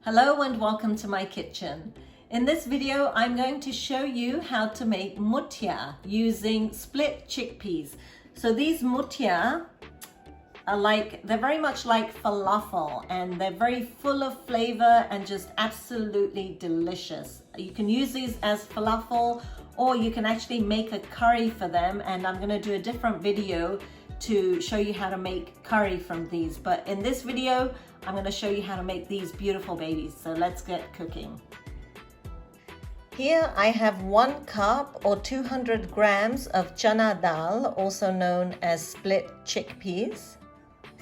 Hello and welcome to my kitchen. In this video, I'm going to show you how to make muthia using split chickpeas. So these muthia are they're very much like falafel, and they're very full of flavor and just absolutely delicious. You can use these as falafel, or you can actually make a curry for them, and I'm going to do a different video to show you how to make curry from these. But in this video, I'm going to show you how to make these beautiful babies. So let's get cooking. Here I have 1 cup or 200 grams of chana dal, also known as split chickpeas.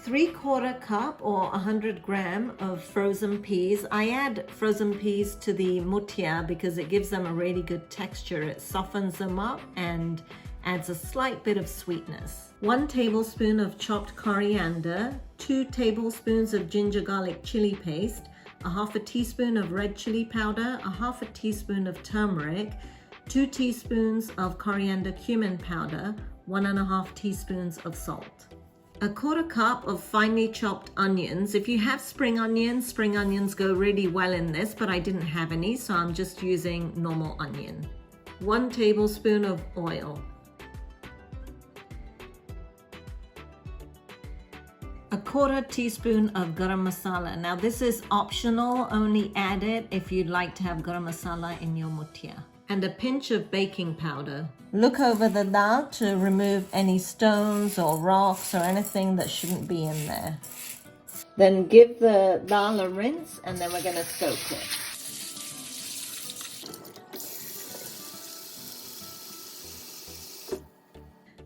3/4 cup or 100 gram of frozen peas. I add frozen peas to the muthia because it gives them a really good texture. It softens them up and adds a slight bit of sweetness. 1 tablespoon of chopped coriander, 2 tablespoons of ginger garlic chili paste, 1/2 teaspoon of red chili powder, 1/2 teaspoon of turmeric, 2 teaspoons of coriander-cumin powder, 1.5 teaspoons of salt. 1/4 cup of finely chopped onions. If you have spring onions go really well in this, but I didn't have any, so I'm just using normal onion. 1 tablespoon of oil. 1/4 teaspoon of garam masala. Now this is optional, only add it if you'd like to have garam masala in your muthia. And a pinch of baking powder. Look over the dal to remove any stones or rocks or anything that shouldn't be in there. Then give the dal a rinse, and then we're going to soak it.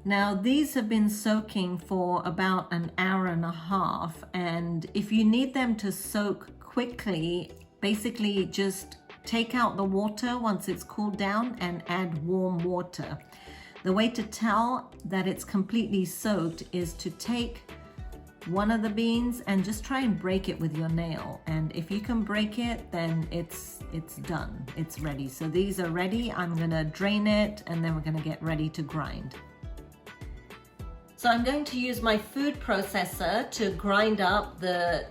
Now these have been soaking for about 1.5 hours, and if you need them to soak quickly, basically just take out the water once it's cooled down and add warm water. The way to tell that it's completely soaked is to take one of the beans and just try and break it with your nail, and if you can break it, then it's done, it's ready. So these are ready. I'm gonna drain it, and then we're gonna get ready to grind. So I'm going to use my food processor to grind up the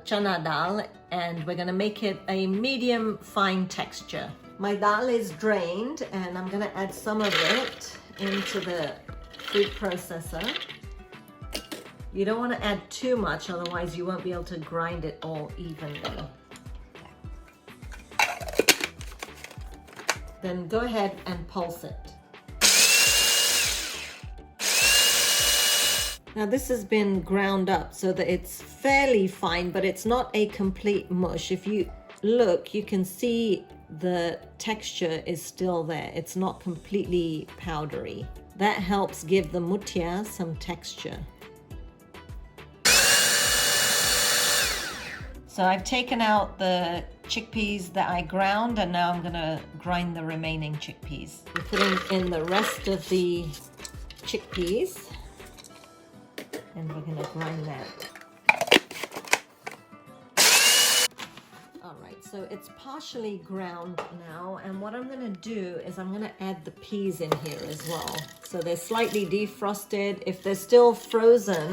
chana dal, and we're going to make it a medium fine texture. My dal is drained, and I'm going to add some of it into the food processor. You don't want to add too much, otherwise you won't be able to grind it all evenly. Then go ahead and pulse it. Now this has been ground up so that it's fairly fine, but it's not a complete mush. If you look, you can see the texture is still there. It's not completely powdery. That helps give the muthia some texture. So I've taken out the chickpeas that I ground, and now I'm gonna grind the remaining chickpeas. I'm putting in the rest of the chickpeas, and we're going to grind that. All right, so it's partially ground now, and what I'm going to do is I'm going to add the peas in here as well. So they're slightly defrosted. If they're still frozen,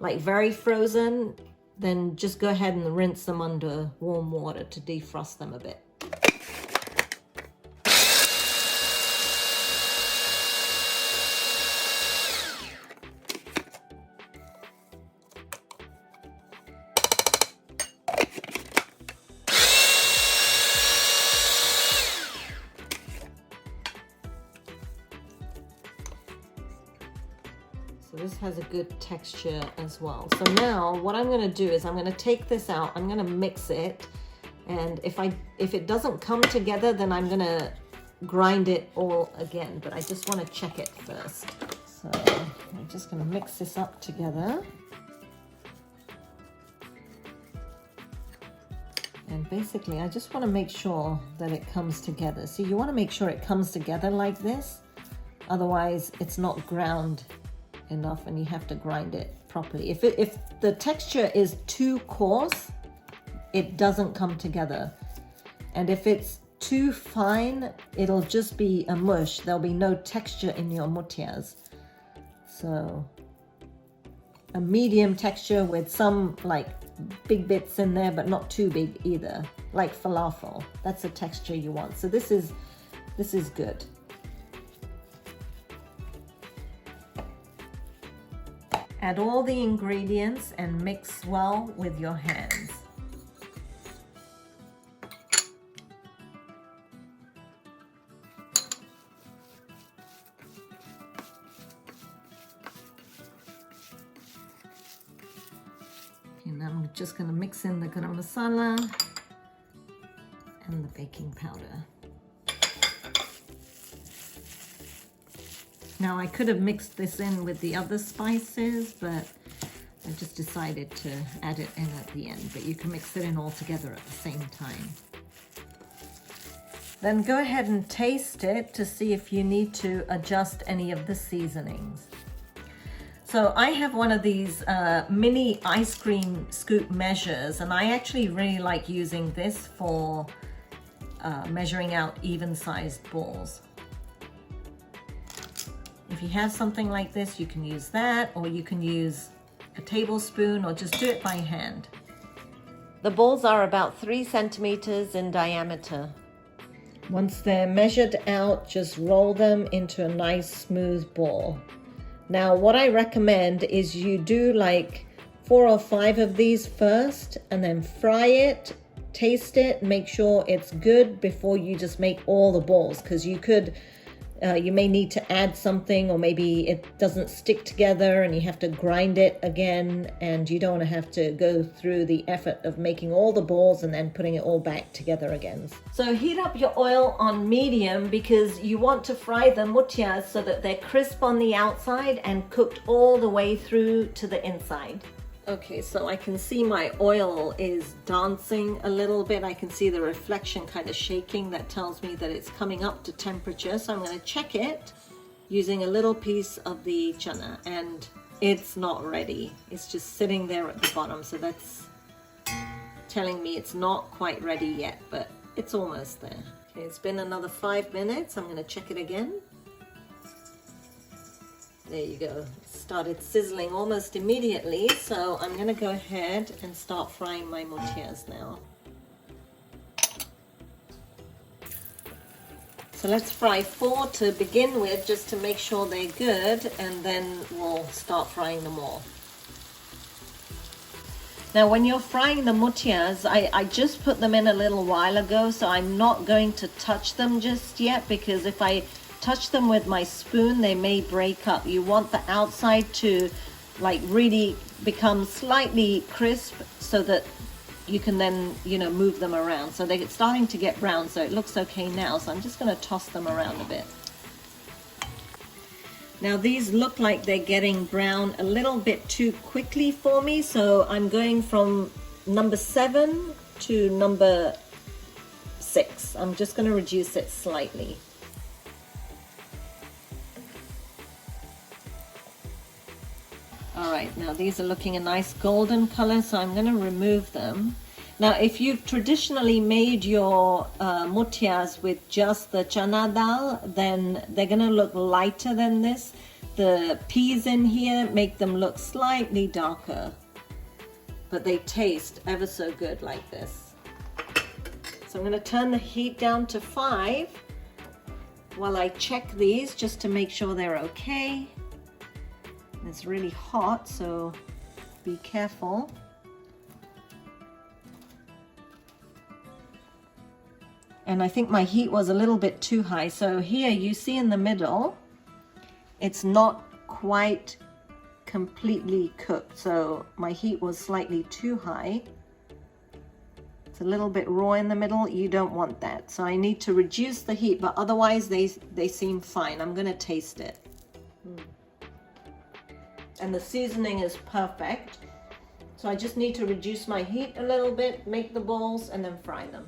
like very frozen, then just go ahead and rinse them under warm water to defrost them a bit. So this has a good texture as well. So now what I'm going to do is I'm going to take this out, I'm going to mix it, and if it doesn't come together, then I'm going to grind it all again, but I just want to check it first. So I'm just going to mix this up together. And basically I just want to make sure that it comes together. See, you want to make sure it comes together like this, otherwise it's not ground enough and you have to grind it properly. If the texture is too coarse, it doesn't come together, and if it's too fine, it'll just be a mush. There'll be no texture in your muthias. So a medium texture with some like big bits in there, but not too big either, like falafel. That's the texture you want. So this is good. Add all the ingredients and mix well with your hands. And I'm just going to mix in the garam masala and the baking powder. Now I could have mixed this in with the other spices, but I just decided to add it in at the end, but you can mix it in all together at the same time. Then go ahead and taste it to see if you need to adjust any of the seasonings. So I have one of these mini ice cream scoop measures, and I actually really like using this for measuring out even-sized balls. If you have something like this, you can use that, or you can use a tablespoon, or just do it by hand. The balls are about 3 centimeters in diameter. Once they're measured out, just roll them into a nice smooth ball. Now, what I recommend is you do like 4 or 5 of these first, and then fry it, taste it, make sure it's good before you just make all the balls, because you may need to add something, or maybe it doesn't stick together and you have to grind it again, and you don't want to have to go through the effort of making all the balls and then putting it all back together again. So heat up your oil on medium, because you want to fry the muthias so that they're crisp on the outside and cooked all the way through to the inside. Okay, so I can see my oil is dancing a little bit. I can see the reflection kind of shaking. That tells me that it's coming up to temperature. So I'm going to check it using a little piece of the chana, and it's not ready. It's just sitting there at the bottom. So that's telling me it's not quite ready yet, but it's almost there. Okay, it's been another 5 minutes. I'm going to check it again. There you go. It started sizzling almost immediately, so I'm going to go ahead and start frying my muthias now. So let's fry 4 to begin with, just to make sure they're good, and then we'll start frying them all. Now when you're frying the muthias, I just put them in a little while ago, so I'm not going to touch them just yet, because if I touch them with my spoon, they may break up. You want the outside to like really become slightly crisp, so that you can then, you know, move them around. So they're starting to get brown, so it looks okay now. So I'm just going to toss them around a bit. Now these look like they're getting brown a little bit too quickly for me, so I'm going from number 7 to number 6. I'm just going to reduce it slightly. Alright, now these are looking a nice golden color, so I'm going to remove them. Now if you've traditionally made your muthias with just the chana dal, then they're going to look lighter than this. The peas in here make them look slightly darker, but they taste ever so good like this. So I'm going to turn the heat down to 5 while I check these, just to make sure they're okay. It's really hot, so be careful. And I think my heat was a little bit too high. So here you see in the middle, it's not quite completely cooked. So my heat was slightly too high. It's a little bit raw in the middle. You don't want that. So I need to reduce the heat, but otherwise they seem fine. I'm going to taste it. And the seasoning is perfect. So I just need to reduce my heat a little bit, make the balls, and then fry them.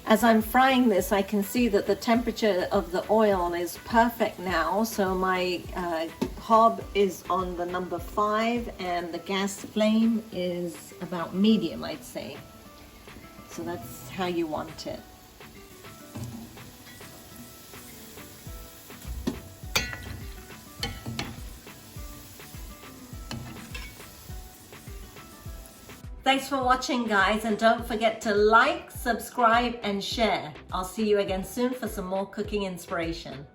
As I'm frying this, I can see that the temperature of the oil is perfect now. So my hob is on the number 5, and the gas flame is about medium, I'd say. So that's how you want it. Thanks for watching, guys, and don't forget to like, subscribe, and share. I'll see you again soon for some more cooking inspiration.